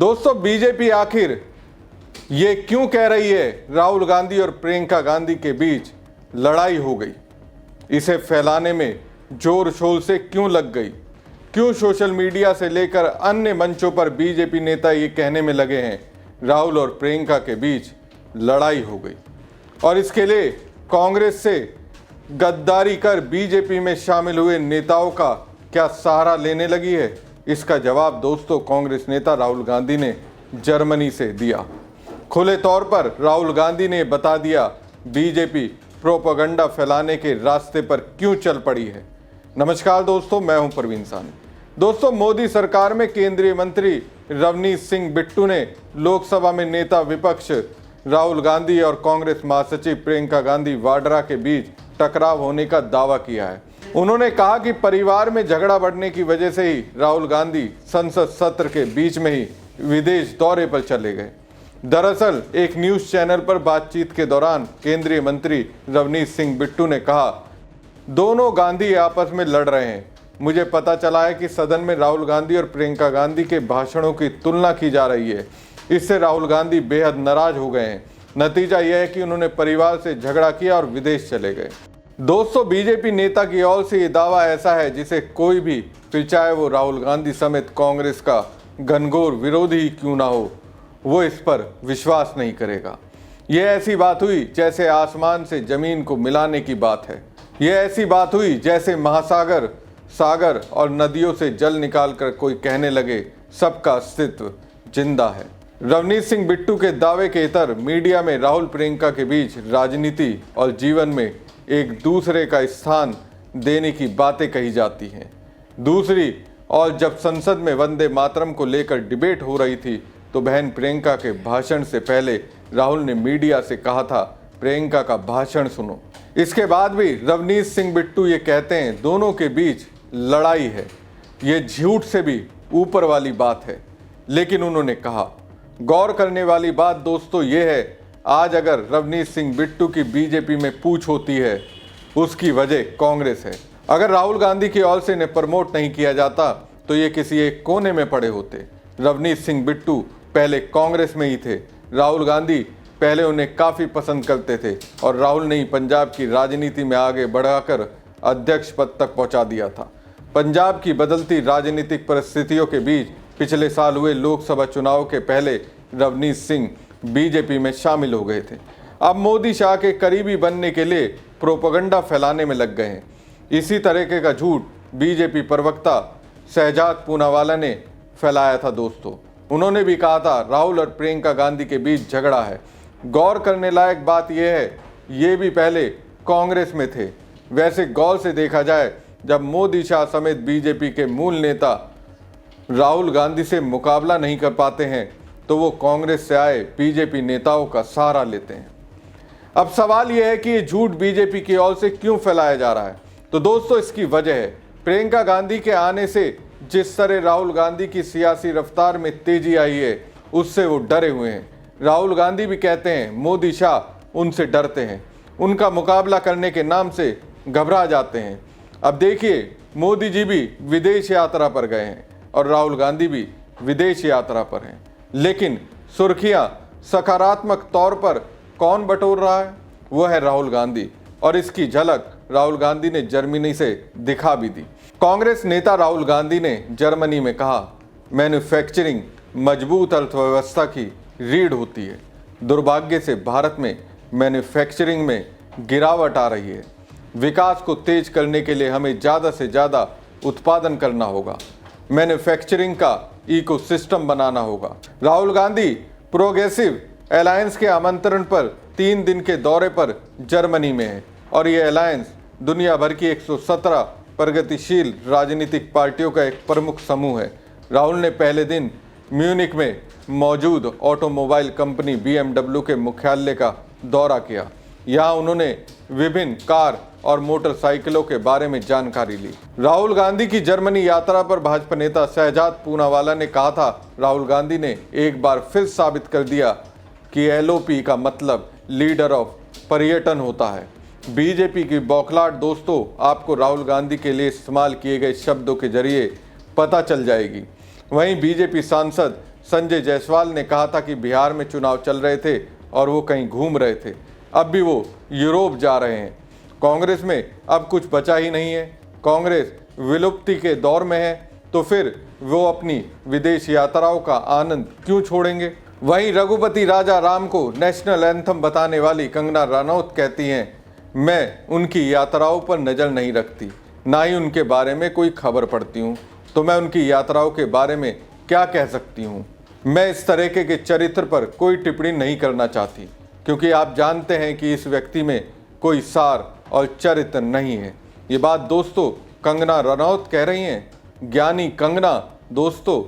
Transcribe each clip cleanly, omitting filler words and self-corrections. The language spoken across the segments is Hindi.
दोस्तों, बीजेपी आखिर ये क्यों कह रही है राहुल गांधी और प्रियंका गांधी के बीच लड़ाई हो गई? इसे फैलाने में जोर शोर से क्यों लग गई? क्यों सोशल मीडिया से लेकर अन्य मंचों पर बीजेपी नेता ये कहने में लगे हैं राहुल और प्रियंका के बीच लड़ाई हो गई? और इसके लिए कांग्रेस से गद्दारी कर बीजेपी में शामिल हुए नेताओं का क्या सहारा लेने लगी है? इसका जवाब दोस्तों कांग्रेस नेता राहुल गांधी ने जर्मनी से दिया। खुले तौर पर राहुल गांधी ने बता दिया बीजेपी प्रोपेगेंडा फैलाने के रास्ते पर क्यों चल पड़ी है। नमस्कार दोस्तों, मैं हूं प्रवीण सानी। दोस्तों, मोदी सरकार में केंद्रीय मंत्री रवनीत सिंह बिट्टू ने लोकसभा में नेता विपक्ष राहुल गांधी और कांग्रेस महासचिव प्रियंका गांधी वाड्रा के बीच टकराव होने का दावा किया है। उन्होंने कहा कि परिवार में झगड़ा बढ़ने की वजह से ही राहुल गांधी संसद सत्र के बीच में ही विदेश दौरे पर चले गए। दरअसल एक न्यूज चैनल पर बातचीत के दौरान केंद्रीय मंत्री रवनीत सिंह बिट्टू ने कहा, दोनों गांधी आपस में लड़ रहे हैं। मुझे पता चला है कि सदन में राहुल गांधी और प्रियंका गांधी के भाषणों की तुलना की जा रही है। इससे राहुल गांधी बेहद नाराज हो गए हैं। नतीजा यह है कि उन्होंने परिवार से झगड़ा किया और विदेश चले गए। दोस्तों, बीजेपी नेता की ओर से ये दावा ऐसा है जिसे कोई भी, फिर चाहे वो राहुल गांधी समेत कांग्रेस का घनघोर विरोधी ही क्यों ना हो, वो इस पर विश्वास नहीं करेगा। यह ऐसी बात हुई जैसे आसमान से जमीन को मिलाने की बात है। यह ऐसी बात हुई जैसे महासागर, सागर और नदियों से जल निकालकर कोई कहने लगे सबका अस्तित्व जिंदा है। रवनीत सिंह बिट्टू के दावे के इतर मीडिया में राहुल प्रियंका के बीच राजनीति और जीवन में एक दूसरे का स्थान देने की बातें कही जाती हैं। दूसरी और जब संसद में वंदे मातरम को लेकर डिबेट हो रही थी तो बहन प्रियंका के भाषण से पहले राहुल ने मीडिया से कहा था, प्रियंका का भाषण सुनो। इसके बाद भी रवनीत सिंह बिट्टू ये कहते हैं दोनों के बीच लड़ाई है। ये झूठ से भी ऊपर वाली बात है। लेकिन उन्होंने कहा, गौर करने वाली बात दोस्तों ये है, आज अगर रवनीत सिंह बिट्टू की बीजेपी में पूछ होती है, उसकी वजह कांग्रेस है। अगर राहुल गांधी की ओर से इन्हें प्रमोट नहीं किया जाता तो ये किसी एक कोने में पड़े होते। रवनीत सिंह बिट्टू पहले कांग्रेस में ही थे। राहुल गांधी पहले उन्हें काफ़ी पसंद करते थे और राहुल ने ही पंजाब की राजनीति में आगे बढ़ाकर अध्यक्ष पद तक पहुंचा दिया था। पंजाब की बदलती राजनीतिक परिस्थितियों के बीच पिछले साल हुए लोकसभा चुनाव के पहले रवनीत सिंह बीजेपी में शामिल हो गए थे। अब मोदी शाह के करीबी बनने के लिए प्रोपेगेंडा फैलाने में लग गए हैं। इसी तरीके का झूठ बीजेपी प्रवक्ता शहजाद पूनावाला ने फैलाया था दोस्तों। उन्होंने भी कहा था राहुल और प्रियंका गांधी के बीच झगड़ा है। गौर करने लायक बात यह है, ये भी पहले कांग्रेस में थे। वैसे गौर से देखा जाए, जब मोदी शाह समेत बीजेपी के मूल नेता राहुल गांधी से मुकाबला नहीं कर पाते हैं तो वो कांग्रेस से आए बीजेपी नेताओं का सहारा लेते हैं। अब सवाल यह है कि ये झूठ बीजेपी की ओर से क्यों फैलाया जा रहा है? तो दोस्तों, इसकी वजह है प्रियंका गांधी के आने से जिस तरह राहुल गांधी की सियासी रफ्तार में तेजी आई है, उससे वो डरे हुए हैं। राहुल गांधी भी कहते हैं मोदी शाह उनसे डरते हैं, उनका मुकाबला करने के नाम से घबरा जाते हैं। अब देखिए, मोदी जी भी विदेश यात्रा पर गए हैं और राहुल गांधी भी विदेश यात्रा पर हैं, लेकिन सुर्खियां सकारात्मक तौर पर कौन बटोर रहा है? वो है राहुल गांधी। और इसकी झलक राहुल गांधी ने जर्मनी से दिखा भी दी। कांग्रेस नेता राहुल गांधी ने जर्मनी में कहा, मैन्युफैक्चरिंग मजबूत अर्थव्यवस्था की रीढ़ होती है। दुर्भाग्य से भारत में मैन्युफैक्चरिंग में गिरावट आ रही है। विकास को तेज करने के लिए हमें ज़्यादा से ज़्यादा उत्पादन करना होगा। मैन्युफैक्चरिंग का इकोसिस्टम बनाना होगा। राहुल गांधी प्रोग्रेसिव अलायंस के आमंत्रण पर 3 दिन के दौरे पर जर्मनी में है और ये अलायंस दुनिया भर की 117 प्रगतिशील राजनीतिक पार्टियों का एक प्रमुख समूह है। राहुल ने पहले दिन म्यूनिक में मौजूद ऑटोमोबाइल कंपनी BMW के मुख्यालय का दौरा किया। यहाँ उन्होंने विभिन्न कार और मोटरसाइकिलों के बारे में जानकारी ली। राहुल गांधी की जर्मनी यात्रा पर भाजपा नेता शहजाद पूनावाला ने कहा था, राहुल गांधी ने एक बार फिर साबित कर दिया कि LOP का मतलब लीडर ऑफ पर्यटन होता है। बीजेपी की बौखलाहट दोस्तों आपको राहुल गांधी के लिए इस्तेमाल किए गए शब्दों के जरिए पता चल जाएगी। वहीं बीजेपी सांसद संजय जायसवाल ने कहा था कि बिहार में चुनाव चल रहे थे और वो कहीं घूम रहे थे। अब भी वो यूरोप जा रहे हैं। कांग्रेस में अब कुछ बचा ही नहीं है। कांग्रेस विलुप्ति के दौर में है, तो फिर वो अपनी विदेश यात्राओं का आनंद क्यों छोड़ेंगे। वहीं रघुपति राजा राम को नेशनल एंथम बताने वाली कंगना रनौत कहती हैं, मैं उनकी यात्राओं पर नज़र नहीं रखती, ना ही उनके बारे में कोई खबर पढ़ती हूँ, तो मैं उनकी यात्राओं के बारे में क्या कह सकती हूँ। मैं इस तरह के चरित्र पर कोई टिप्पणी नहीं करना चाहती, क्योंकि आप जानते हैं कि इस व्यक्ति में कोई सार और चरित्र नहीं है। ये बात दोस्तों कंगना रनौत कह रही हैं। ज्ञानी कंगना, दोस्तों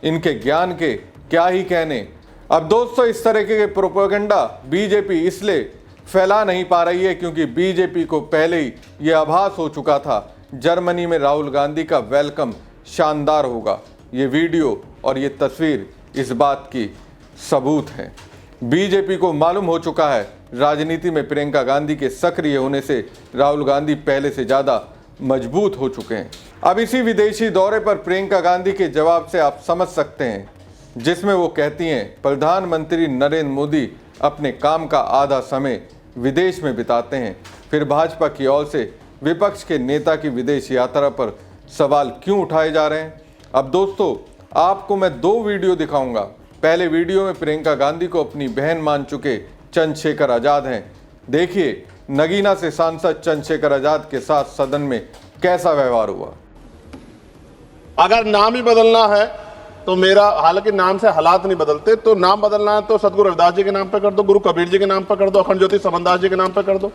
इनके ज्ञान के क्या ही कहने। अब दोस्तों इस तरह के प्रोपेगेंडा बीजेपी इसलिए फैला नहीं पा रही है क्योंकि बीजेपी को पहले ही ये आभास हो चुका था जर्मनी में राहुल गांधी का वेलकम शानदार होगा। ये वीडियो और ये तस्वीर इस बात की सबूत है। बीजेपी को मालूम हो चुका है राजनीति में प्रियंका गांधी के सक्रिय होने से राहुल गांधी पहले से ज़्यादा मजबूत हो चुके हैं। अब इसी विदेशी दौरे पर प्रियंका गांधी के जवाब से आप समझ सकते हैं, जिसमें वो कहती हैं प्रधानमंत्री नरेंद्र मोदी अपने काम का आधा समय विदेश में बिताते हैं, फिर भाजपा की ओर से विपक्ष के नेता की विदेश यात्रा पर सवाल क्यों उठाए जा रहे हैं। अब दोस्तों आपको मैं 2 वीडियो दिखाऊंगा। पहले वीडियो में प्रियंका गांधी को अपनी बहन मान चुके चंद्रशेखर आजाद हैं। देखिए नगीना से सांसद चंद्रशेखर आजाद के साथ सदन में कैसा व्यवहार हुआ। अगर नाम ही बदलना है तो मेरा, हालांकि नाम से हालात नहीं बदलते, तो नाम बदलना है तो सदगुरु रविदास जी के नाम पे कर दो, गुरु कबीर जी के नाम पे कर दो, अखंड ज्योति समनदास जी के नाम पे कर दो,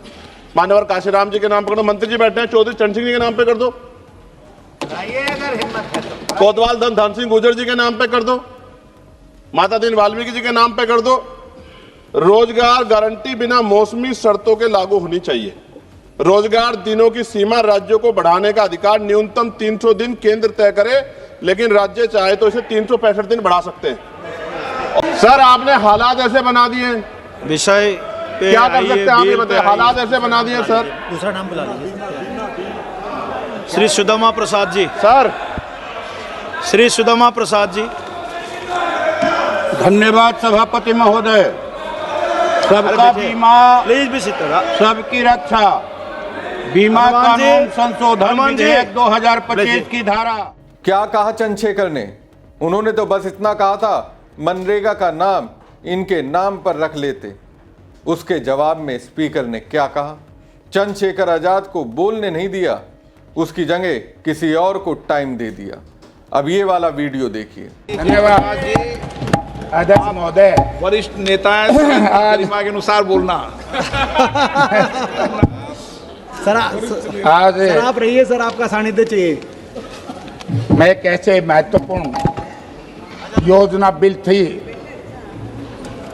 मान्यवर काशीराम जी के नाम पे कर दो, मंत्री जी बैठे हैं चौधरी चरण सिंह जी के नाम पे कर दो, कोतवाल धन सिंह गुर्जर जी के नाम पे कर दो, माता दीन वाल्मीकि जी के नाम पे कर दो। रोजगार गारंटी बिना मौसमी शर्तों के लागू होनी चाहिए। रोजगार दिनों की सीमा राज्यों को बढ़ाने का अधिकार न्यूनतम 300 दिन केंद्र तय करे, लेकिन राज्य चाहे तो इसे 365 दिन बढ़ा सकते हैं। सर आपने हालात ऐसे बना दिए, विषय पे क्या कर सकते हैं आप ये बताइए। हालात ऐसे बना दिए सर। दूसरा नाम बुला लीजिए। श्री सुदामा प्रसाद जी। सर श्री सुदामा प्रसाद जी। धन्यवाद सभापति महोदय। सबका बीमा, प्लीज भी सितर सबकी रक्षा, बीमा कानून संशोधन विधेयक 2025 की धारा। क्या कहा चंद्रशेखर ने? उन्होंने तो बस इतना कहा था मनरेगा का नाम इनके नाम पर रख लेते। उसके जवाब में स्पीकर ने क्या कहा? चंद्रशेखर आजाद को बोलने नहीं दिया, उसकी जगह किसी और को टाइम दे दिया। अब ये वाला वीडियो देखिए। धन्यवाद अध्यक्ष महोदय। वरिष्ठ नेता है, गरिमा के अनुसार बोलना। सर आप रहिए, सर आपका सानिध्य चाहिए। मैं कैसे महत्वपूर्ण योजना बिल थी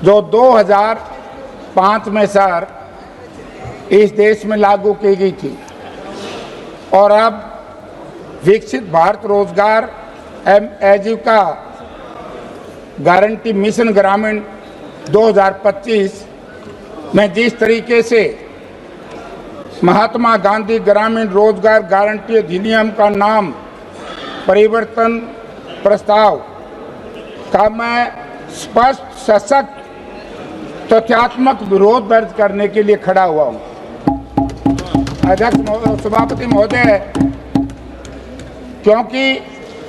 जो 2005 में सर इस देश में लागू की गई थी, और अब विकसित भारत रोजगार आजीविका गारंटी मिशन ग्रामीण 2025 में जिस तरीके से महात्मा गांधी ग्रामीण रोजगार गारंटी अधिनियम का नाम परिवर्तन प्रस्ताव का मैं स्पष्ट सशक्त तथ्यात्मक विरोध दर्ज करने के लिए खड़ा हुआ हूं। अध्यक्ष सभापति महोदय, क्योंकि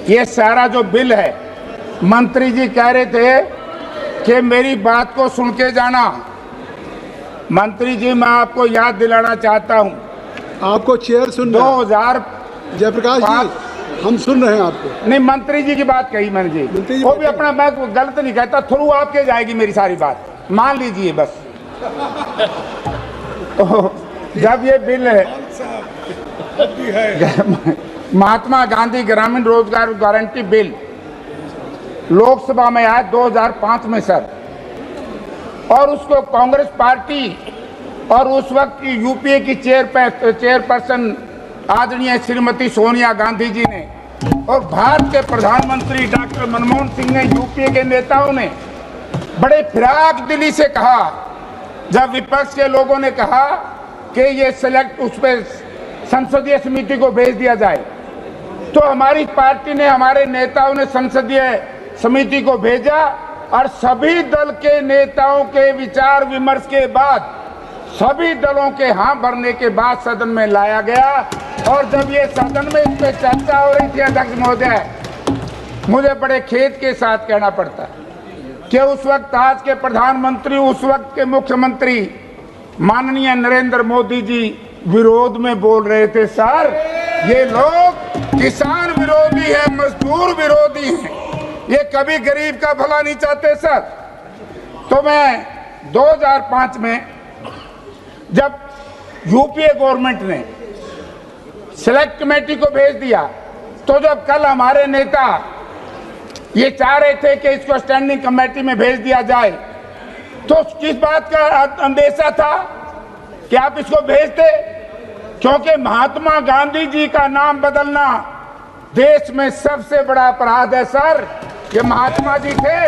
ये सारा जो बिल है, मंत्री जी कह रहे थे कि मेरी बात को सुन के जाना। मंत्री जी मैं आपको याद दिलाना चाहता हूं, आपको चेयर सुन 2000 जयप्रकाश जी, हम सुन रहे हैं आपको। नहीं, मंत्री जी की बात कही मैंने जी, वो भी अपना, मैं गलत नहीं कहता, थ्रू आपके जाएगी मेरी सारी बात, मान लीजिए बस। तो जब ये बिल है महात्मा गांधी ग्रामीण रोजगार गारंटी बिल लोकसभा में आया 2005 में सर, और उसको कांग्रेस पार्टी और उस वक्त की यूपीए की चेयरपर्सन आदरणीय श्रीमती सोनिया गांधी जी ने और भारत के प्रधानमंत्री डॉक्टर मनमोहन सिंह ने, यूपीए के नेताओं ने बड़े फिराक दिली से कहा, जब विपक्ष के लोगों ने कहा कि ये सिलेक्ट उस पर संसदीय समिति को भेज दिया जाए, तो हमारी पार्टी ने, हमारे नेताओं ने संसदीय समिति को भेजा और सभी दल के नेताओं के विचार विमर्श के बाद, सभी दलों के हाँ भरने के बाद सदन में लाया गया। और जब ये सदन में इस पे चर्चा हो रही थी, अध्यक्ष महोदय, मुझे बड़े खेद के साथ कहना पड़ता है कि उस वक्त आज के प्रधानमंत्री, उस वक्त के मुख्यमंत्री माननीय नरेंद्र मोदी जी विरोध में बोल रहे थे, सर ये लोग किसान विरोधी हैं, मजदूर विरोधी हैं, ये कभी गरीब का भला नहीं चाहते सर। तो मैं 2005 में जब यूपीए गवर्नमेंट ने सिलेक्ट कमेटी को भेज दिया, तो जब कल हमारे नेता ये चाह रहे थे कि इसको स्टैंडिंग कमेटी में भेज दिया जाए, तो किस बात का अंदेशा था कि आप इसको भेजते? क्योंकि महात्मा गांधी जी का नाम बदलना देश में सबसे बड़ा अपराध है सर। ये महात्मा जी थे।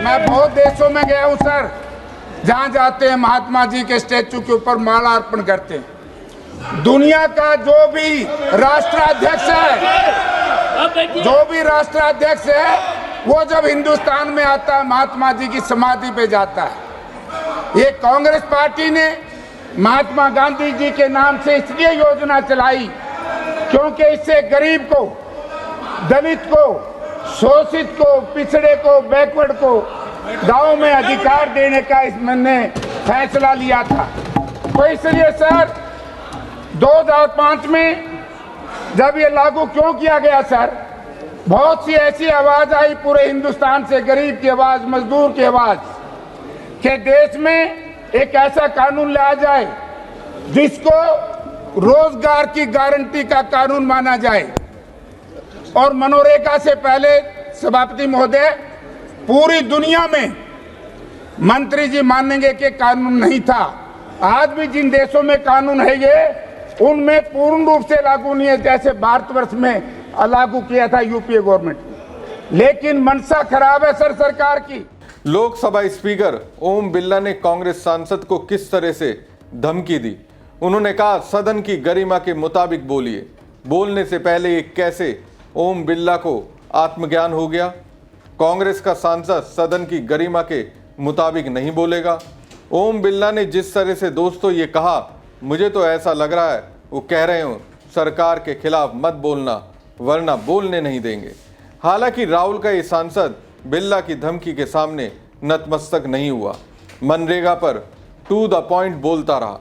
मैं बहुत देशों में गया हूं सर, जहां जाते हैं महात्मा जी के स्टैचू के ऊपर माला अर्पण करते हैं। दुनिया का जो भी राष्ट्राध्यक्ष है, वो जब हिंदुस्तान में आता है महात्मा जी की समाधि पे जाता है। ये कांग्रेस पार्टी ने महात्मा गांधी जी के नाम से इसलिए योजना चलाई क्योंकि इससे गरीब को, दलित को, शोषित को, पिछड़े को, बैकवर्ड को गांव में अधिकार देने का इसने फैसला लिया था। तो इसलिए सर 2005 में जब ये लागू क्यों किया गया सर, बहुत सी ऐसी आवाज आई पूरे हिंदुस्तान से, गरीब की आवाज, मजदूर की आवाज, कि देश में एक ऐसा कानून लाया जाए जिसको रोजगार की गारंटी का कानून माना जाए। और मनरेगा से पहले सभापति महोदय, पूरी दुनिया में मंत्री जी मानेंगे कि कानून नहीं था। आज भी जिन देशों में कानून है ये, उनमें पूर्ण रूप से लागू नहीं है, जैसे भारतवर्ष में लागू किया था यूपीए गवर्नमेंट। लेकिन मनसा खराब है सर सरकार की। लोकसभा स्पीकर ओम बिरला ने कांग्रेस सांसद को किस तरह से धमकी दी। उन्होंने कहा, सदन की गरिमा के मुताबिक बोलिए। बोलने से पहले ये कैसे ओम बिरला को आत्मज्ञान हो गया? कांग्रेस का सांसद सदन की गरिमा के मुताबिक नहीं बोलेगा। ओम बिरला ने जिस तरह से दोस्तों ये कहा, मुझे तो ऐसा लग रहा है वो कह रहे हो सरकार के खिलाफ मत बोलना वरना बोलने नहीं देंगे। हालांकि राहुल का ये सांसद बिरला की धमकी के सामने नतमस्तक नहीं हुआ, मनरेगा पर टू द पॉइंट बोलता रहा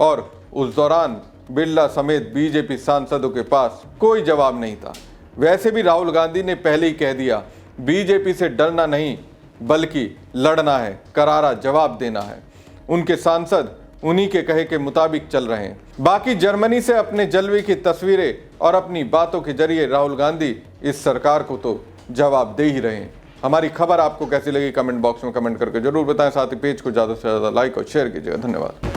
और उस दौरान बिरला समेत बीजेपी सांसदों के पास कोई जवाब नहीं था। वैसे भी राहुल गांधी ने पहले ही कह दिया, बीजेपी से डरना नहीं बल्कि लड़ना है, करारा जवाब देना है। उनके सांसद उन्हीं के कहे के मुताबिक चल रहे हैं। बाकी जर्मनी से अपने जलवे की तस्वीरें और अपनी बातों के जरिए राहुल गांधी इस सरकार को तो जवाब दे ही रहे हैं। हमारी खबर आपको कैसी लगी कमेंट बॉक्स में कमेंट करके जरूर बताएं। साथ ही पेज को ज़्यादा से ज़्यादा लाइक और शेयर कीजिएगा। धन्यवाद।